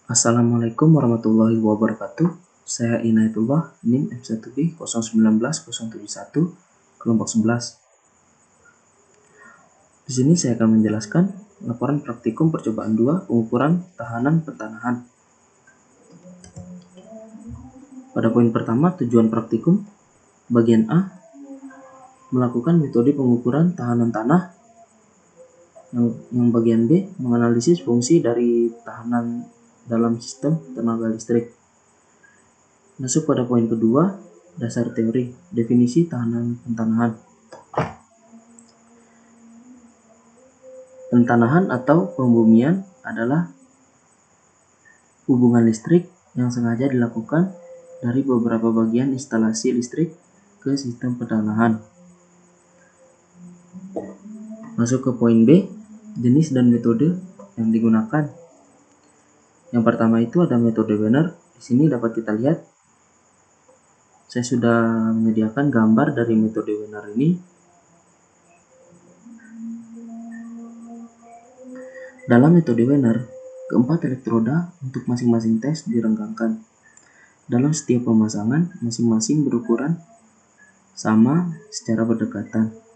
Assalamualaikum warahmatullahi wabarakatuh. Saya Inayatullah, NIM M1B 019-071, kelompok 11. Di sini saya akan menjelaskan laporan praktikum percobaan 2 pengukuran tahanan pertanahan. Pada poin pertama, tujuan praktikum. Bagian A, melakukan metode pengukuran tahanan tanah. Yang bagian B, menganalisis fungsi dari tahanan dalam sistem tenaga listrik. Masuk pada poin kedua, dasar teori, definisi tahanan pentanahan. Pentanahan atau pembumian adalah hubungan listrik yang sengaja dilakukan dari beberapa bagian instalasi listrik ke sistem pentanahan. Masuk ke poin B, jenis dan metode yang digunakan. Yang pertama itu ada metode Wenner. Di sini dapat kita lihat, saya sudah menyediakan gambar dari metode Wenner ini. Dalam metode Wenner, keempat elektroda untuk masing-masing tes direnggangkan. Dalam setiap pemasangan, masing-masing berukuran sama secara berdekatan.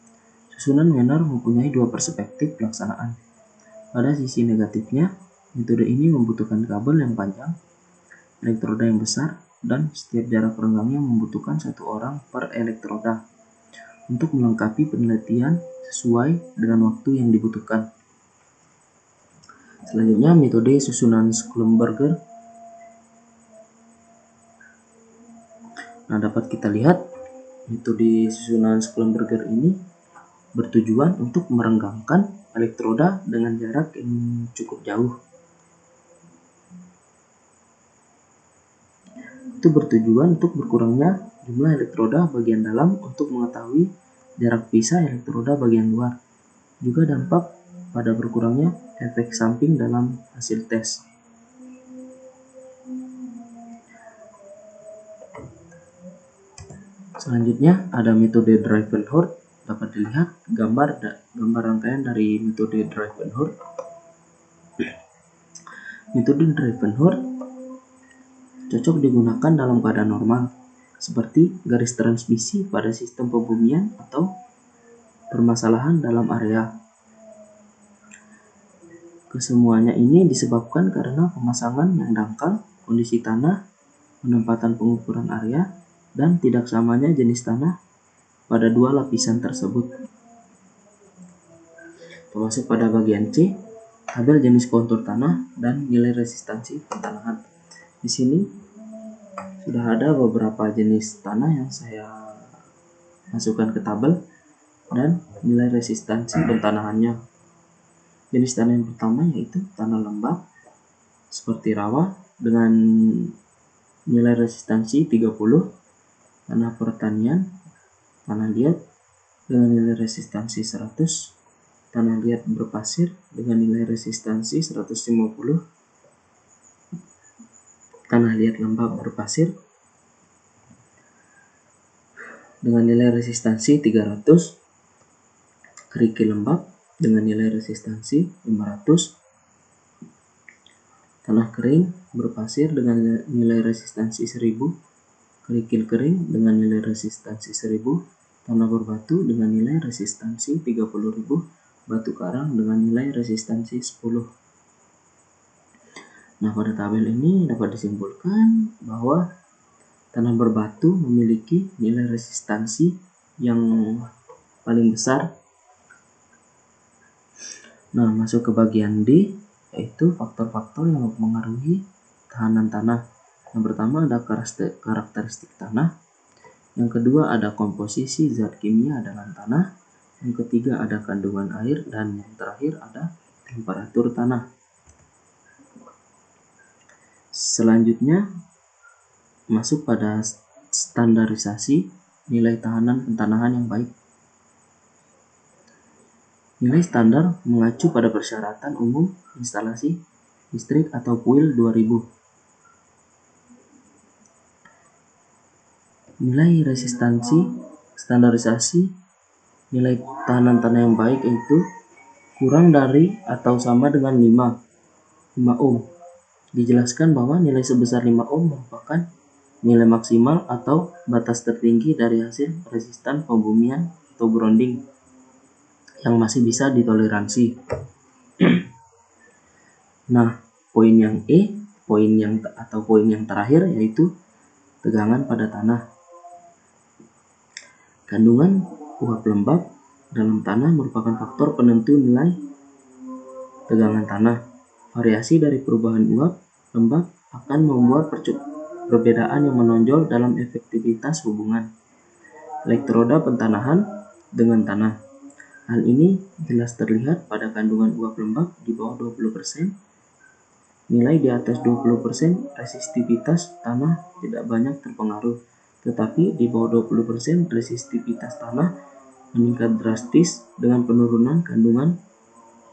Susunan Wenner mempunyai dua perspektif pelaksanaan. Pada sisi negatifnya, metode ini membutuhkan kabel yang panjang, elektroda yang besar, dan setiap jarak renggangnya membutuhkan satu orang per elektroda untuk melengkapi penelitian sesuai dengan waktu yang dibutuhkan. Selanjutnya, metode susunan Schlumberger. Nah, dapat kita lihat metode susunan Schlumberger ini bertujuan untuk merenggangkan elektroda dengan jarak yang cukup jauh. Itu bertujuan untuk berkurangnya jumlah elektroda bagian dalam untuk mengetahui jarak pisah elektroda bagian luar. Juga dampak pada berkurangnya efek samping dalam hasil tes. Selanjutnya ada metode Drive-Van-Hoort. Dapat dilihat gambar rangkaian dari metode Drive-Van-Hoort. Metode Drive-Van-Hoort cocok digunakan dalam keadaan normal, seperti garis transmisi pada sistem pembumian atau permasalahan dalam area. Kesemuanya ini disebabkan karena pemasangan yang dangkal, kondisi tanah, penempatan pengukuran area, dan tidak samanya jenis tanah pada dua lapisan tersebut. Termasuk pada bagian C, tabel jenis kontur tanah dan nilai resistansi pentanahan. Di sini sudah ada beberapa jenis tanah yang saya masukkan ke tabel dan nilai resistansi pentanahannya. Jenis tanah yang pertama yaitu tanah lembab seperti rawa dengan nilai resistansi 30, tanah pertanian, tanah liat dengan nilai resistansi 100, tanah liat berpasir dengan nilai resistansi 150, tanah liat lembab berpasir dengan nilai resistansi 300, kerikil lembab dengan nilai resistansi 500, tanah kering berpasir dengan nilai resistansi 1000, kerikil kering dengan nilai resistansi 1000, tanah berbatu dengan nilai resistansi 30.000, batu karang dengan nilai resistansi 10. Nah, pada tabel ini dapat disimpulkan bahwa tanah berbatu memiliki nilai resistansi yang paling besar. Nah, masuk ke bagian D, yaitu faktor-faktor yang mempengaruhi tahanan tanah. Yang pertama ada karakteristik tanah. Yang kedua ada komposisi zat kimia dalam tanah. Yang ketiga ada kandungan air. Dan yang terakhir ada temperatur tanah. Selanjutnya masuk pada standarisasi nilai tahanan pentanahan yang baik. Nilai standar mengacu pada persyaratan umum instalasi listrik atau PUIL 2000. Nilai resistansi standarisasi nilai tahanan tanah yang baik yaitu kurang dari atau sama dengan 5 ohm. Dijelaskan bahwa nilai sebesar 5 ohm merupakan nilai maksimal atau batas tertinggi dari hasil resistan pembumian atau grounding yang masih bisa ditoleransi. Nah, poin yang terakhir yaitu tegangan pada tanah. Kandungan uap lembab dalam tanah merupakan faktor penentu nilai tegangan tanah. Variasi dari perubahan uap lembab akan membuat perbedaan yang menonjol dalam efektivitas hubungan elektroda pentanahan dengan tanah. Hal ini jelas terlihat pada kandungan uap lembab di bawah 20%. Nilai di atas 20% resistivitas tanah tidak banyak terpengaruh, tetapi di bawah 20% resistivitas tanah meningkat drastis dengan penurunan kandungan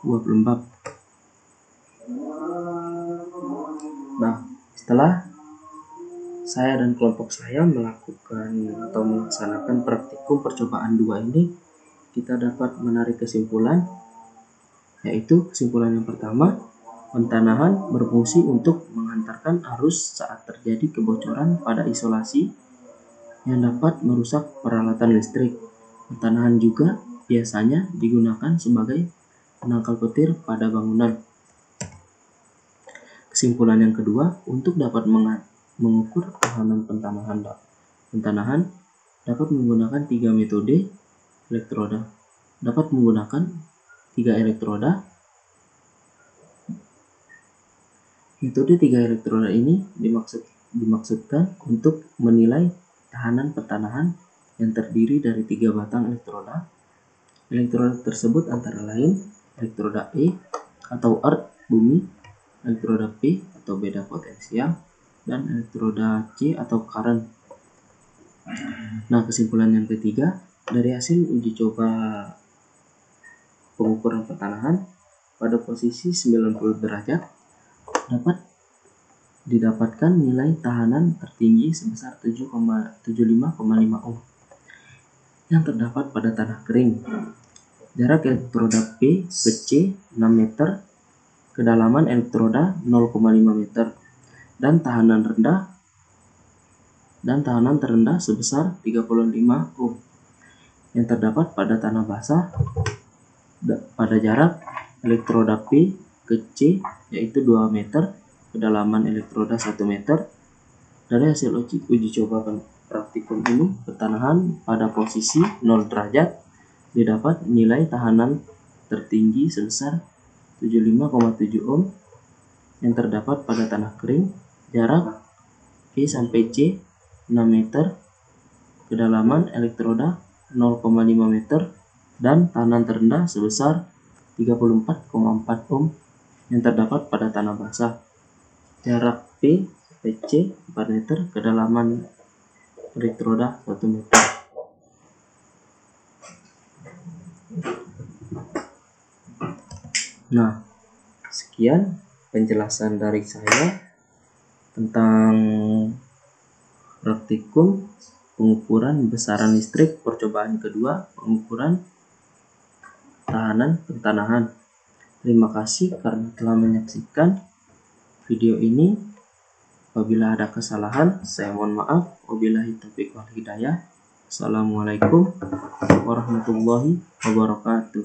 uap lembab. Nah, setelah saya dan kelompok saya melakukan atau melaksanakan praktikum percobaan 2 ini, kita dapat menarik kesimpulan, yaitu kesimpulan yang pertama, pentanahan berfungsi untuk menghantarkan arus saat terjadi kebocoran pada isolasi yang dapat merusak peralatan listrik. Pentanahan juga biasanya digunakan sebagai penangkal petir pada bangunan. Kesimpulan yang kedua, untuk dapat mengukur tahanan pentanahan dapat menggunakan 3 metode elektroda. Dapat menggunakan 3 elektroda. Metode 3 elektroda ini dimaksudkan untuk menilai tahanan pentanahan yang terdiri dari 3 batang elektroda. Elektroda tersebut antara lain elektroda E atau earth bumi, elektroda P atau beda potensial, dan elektroda C atau current. Nah, kesimpulan yang ketiga, dari hasil uji coba pengukuran pentanahan pada posisi 90 derajat dapat didapatkan nilai tahanan tertinggi sebesar 75,5 ohm yang terdapat pada tanah kering. Jarak elektroda P ke C 6 meter, kedalaman elektroda 0,5 meter, dan tahanan terendah sebesar 35 ohm yang terdapat pada tanah basah pada jarak elektroda P ke C yaitu 2 meter, kedalaman elektroda 1 meter. Dari hasil uji coba praktikum ini, pentanahan pada posisi 0 derajat didapat nilai tahanan tertinggi sebesar 75,7 ohm yang terdapat pada tanah kering, jarak P sampai C 6 meter, kedalaman elektroda 0,5 meter, dan tahanan terendah sebesar 34,4 ohm yang terdapat pada tanah basah. Jarak P sampai C 4 meter, kedalaman elektroda 1 meter. Nah, sekian penjelasan dari saya tentang praktikum pengukuran besaran listrik percobaan kedua, pengukuran tahanan pentanahan. Terima kasih karena telah menyaksikan video ini. Apabila ada kesalahan, saya mohon maaf. Wabillahi taufiq wal hidayah. Assalamualaikum warahmatullahi wabarakatuh.